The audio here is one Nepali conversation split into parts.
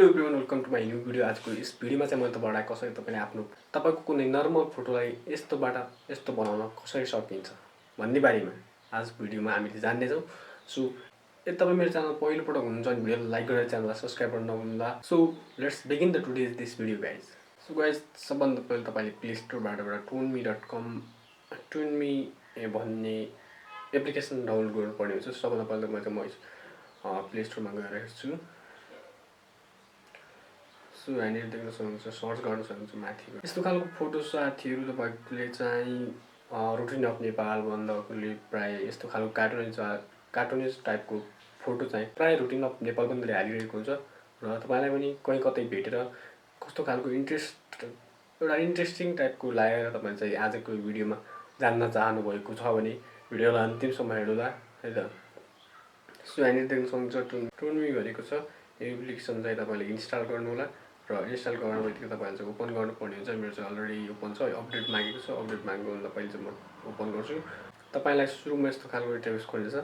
Hello everyone, welcome to my new video. आजको यस भिडियोमा चाहिँ मैले तपाईँलाई कसरी तपाईँको कुनै नर्मल फोटोलाई यस्तो बनाउन कसरी सकिन्छ भन्ने बारेमा आज भिडियोमा हामीले जान्नेछौँ। सो यदि तपाईँ मेरो च्यानल पहिलोपटक हुनुहुन्छ भने भिडियोलाई लाइक गरेर च्यानललाई सब्सक्राइब गर्न नभुल्नुहोला। So let's begin the today's this video guys. So guys, सबभन्दा पहिला तपाईँले प्ले स्टोरबाट टुनमी भन्ने एप्लिकेसन डाउनलोड गर्नुपर्ने हुन्छ। सबभन्दा पहिला म प्ले स्टोरमा गएर हेर्छु। सो यहाँनिर देख्न सक्नुहुन्छ, सर्च गर्न सक्नुहुन्छ माथि। यस्तो खालको फोटो साथीहरू तपाईँले चाहिँ रुटिन अफ नेपाल भन्दाले प्रायः यस्तो खालको कार्टुनिज टाइपको फोटो चाहिँ प्रायः रुटिन अफ नेपाल पनि हालिरहेको हुन्छ। र तपाईँलाई पनि कहीँ कतै भेटेर कस्तो खालको एउटा इन्ट्रेस्टिङ टाइपको लागेर तपाईँ चाहिँ आजको भिडियोमा जान्न चाहनुभएको छ भने भिडियोलाई अन्तिमसम्म हेर्नुहोला है त। सो यहाँनिर देख्न सक्नुहुन्छ टुनमी भनेको छ। यो एप्लिकेसन चाहिँ तपाईँले इन्स्टल गर्नुहोला र इन्स्टल गर्ने बित्तिकै तपाईँले चाहिँ ओपन गर्नुपर्ने हुन्छ। मेरो चाहिँ अलरेडी ओपन छ, अपडेट मागेको छ। अपडेट माग्नुभन्दा पहिले चाहिँ म ओपन गर्छु। तपाईँलाई सुरुमा यस्तो खालको इन्टरफेस खोलेछ,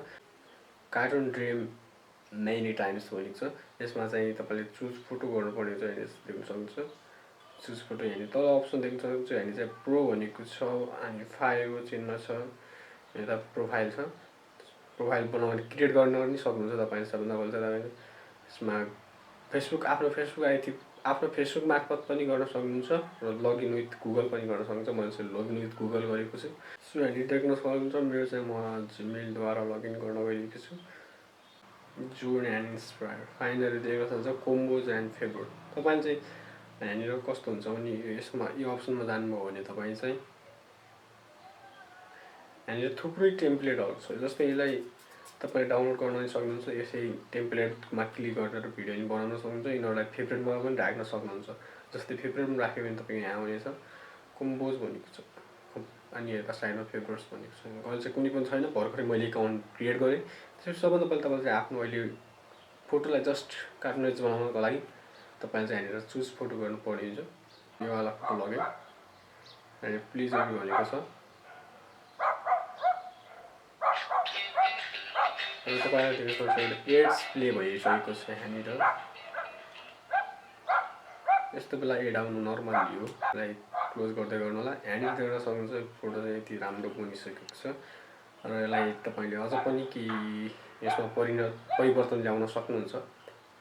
कार्टुन ड्रिम मेनी टाइम्स भनेको छ। यसमा चाहिँ तपाईँले चुज फोटो गर्नुपर्ने हुन्छ। यहाँनिर देख्न सक्नुहुन्छ चुज फोटो। यहाँनिर तल अप्सन देख्न सक्नुहुन्छ, यहाँनिर चाहिँ प्रो भनेको छ अनि फाइलको चिन्ह छ। यता प्रोफाइल छ, प्रोफाइल बनाउने क्रिएट गर्न पनि सक्नुहुन्छ तपाईँले। सबभन्दा पहिला चाहिँ तपाईँले यसमा आफ्नो फेसबुक मार्फत पनि गर्न सक्नुहुन्छ र लगइन विथ गुगल पनि गर्न सक्नुहुन्छ। मैले चाहिँ लगइन विथ गुगल गरेको छु। सो यहाँनिर देख्न सक्नुहुन्छ मेरो चाहिँ म जिमेलद्वारा लगइन गर्न गइरहेको छु। जोड एन्ड इन्सपायर फाइनली देख्न सक्नुहुन्छ कोम्बोज एन्ड फेभरेट। तपाईँले चाहिँ यहाँनिर कस्तो हुन्छ भने यसमा यो अप्सनमा जानुभयो भने तपाईँ चाहिँ यहाँनिर थुप्रै टेम्प्लेटहरू छ। जस्तै यसलाई तपाईँले डाउनलोड गर्न पनि सक्नुहुन्छ। यसै टेम्प्लेटमा क्लिक गरेर भिडियो पनि बनाउन सक्नुहुन्छ। यिनीहरूलाई फेभरेटमा पनि राख्न सक्नुहुन्छ। जस्तै फेभरेटमा राख्यो भने तपाईँ यहाँ आउनेछ कम्पोज भनेको छ अनि यता साइडमा फेभरेट्स भनेको छ। अहिले चाहिँ कुनै पनि छैन, भर्खरै मैले एकाउन्ट क्रिएट गरेँ। त्यसपछि सबभन्दा पहिला तपाईँले चाहिँ आफ्नो अहिले फोटोलाई जस्ट कार्टुनाइज बनाउनको लागि तपाईँले चाहिँ यहाँनिर चुज फोटो गर्नुपर्ने हुन्छ। यो वाला फोटो लगेँ, यहाँनिर प्लिज भनेको छ। र तपाईँले देख्न सक्नुहुन्छ एड्स प्ले भइसकेको छ यहाँनिर। यस्तो बेला एड आउनु नर्मली हो, यसलाई क्लोज गर्दै गर्नु होला। यहाँनिर देख्न सक्नुहुन्छ फोटो चाहिँ यति राम्रो बनिसकेको छ र यसलाई तपाईँले अझ पनि यसमा परिवर्तन ल्याउन सक्नुहुन्छ।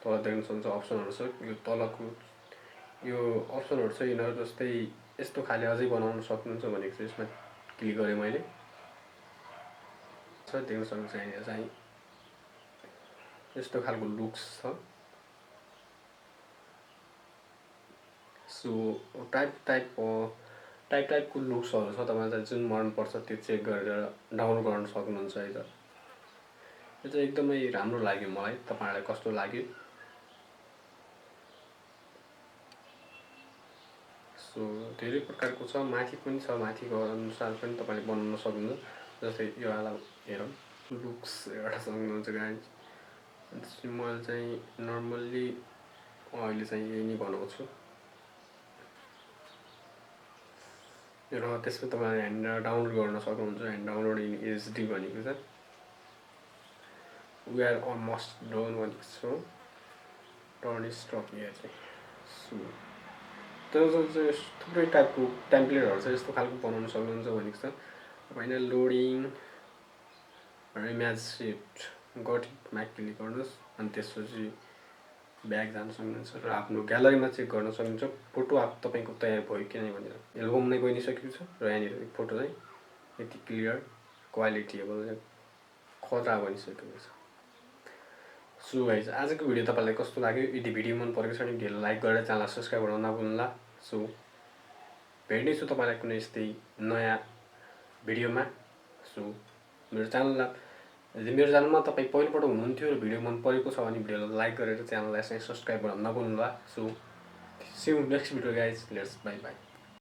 तल देख्न सक्नुहुन्छ अप्सनहरू छ। यो तलको यो अप्सनहरू छ, यिनीहरू जस्तै यस्तो खाले अझै बनाउन सक्नुहुन्छ भनेको छ। यसमा क्लिक गरेँ मैले, देख्न सक्नुहुन्छ यहाँनिर चाहिँ यस्तो खालको लुक्स छ। सो टाइपको लुक्सहरू छ। तपाईँलाई जुन मनपर्छ त्यो चेक गरेर डाउनलोड गर्न सक्नुहुन्छ है त। यो चाहिँ एकदमै राम्रो लाग्यो मलाई। तपाईँलाई कस्तो लाग्यो? सो धेरै प्रकारको छ, माथि पनि छ। माथिको अनुसार पनि तपाईँले बनाउन सक्नुहुन्छ। जस्तै यो वाला हेरौँ, लुक्स एउटा सक्नुहुन्छ गाइज। मैले चाहिँ नर्मल्ली अहिले चाहिँ यही नै बनाउँछु र त्यसमा तपाईँले यहाँनिर डाउनलोड गर्न सक्नुहुन्छ। एन्ड डाउनलोड इन एचडी भनेको छ। वी आर अलमोस्ट डन भनेको छ। टर्न स्टप यहाँ चाहिँ। सो त्यो चाहिँ थुप्रै टाइपको टेम्प्लेटहरू छ, यस्तो खालको बनाउन सक्नुहुन्छ भनेको छ। तपाईँले लोडिङ र इमेज सिफ्ट गटिङमा क्लिक गर्नुहोस् अनि त्यसपछि ब्याक जान सक्नुहुन्छ र आफ्नो ग्यालरीमा चेक गर्न सक्नुहुन्छ फोटो तपाईँको तयार भयो कि नै भनेर। एल्बम नै बनिसकेको छ र यहाँनिर फोटो चाहिँ यति क्लियर क्वालिटीएबल खतरा बनिसकेको छ। सो गाइज, आजको भिडियो तपाईँलाई कस्तो लाग्यो? यदि भिडियो मन परेको छ भने भिडियोलाई लाइक गरेर च्यानललाई सब्सक्राइब गर्न नभुल्नुहोला। सो भेट्नेछु तपाईँलाई कुनै यस्तै नयाँ भिडियोमा। सो मेरो च्यानलमा तपाईँ पहिलोपटक हुनुहुन्थ्यो र भिडियो मन परेको छ भने भिडियोलाई लाइक गरेर च्यानललाई सब्सक्राइब गर्न नभुल्नुहोला। So see you next video guys. Let's bye by.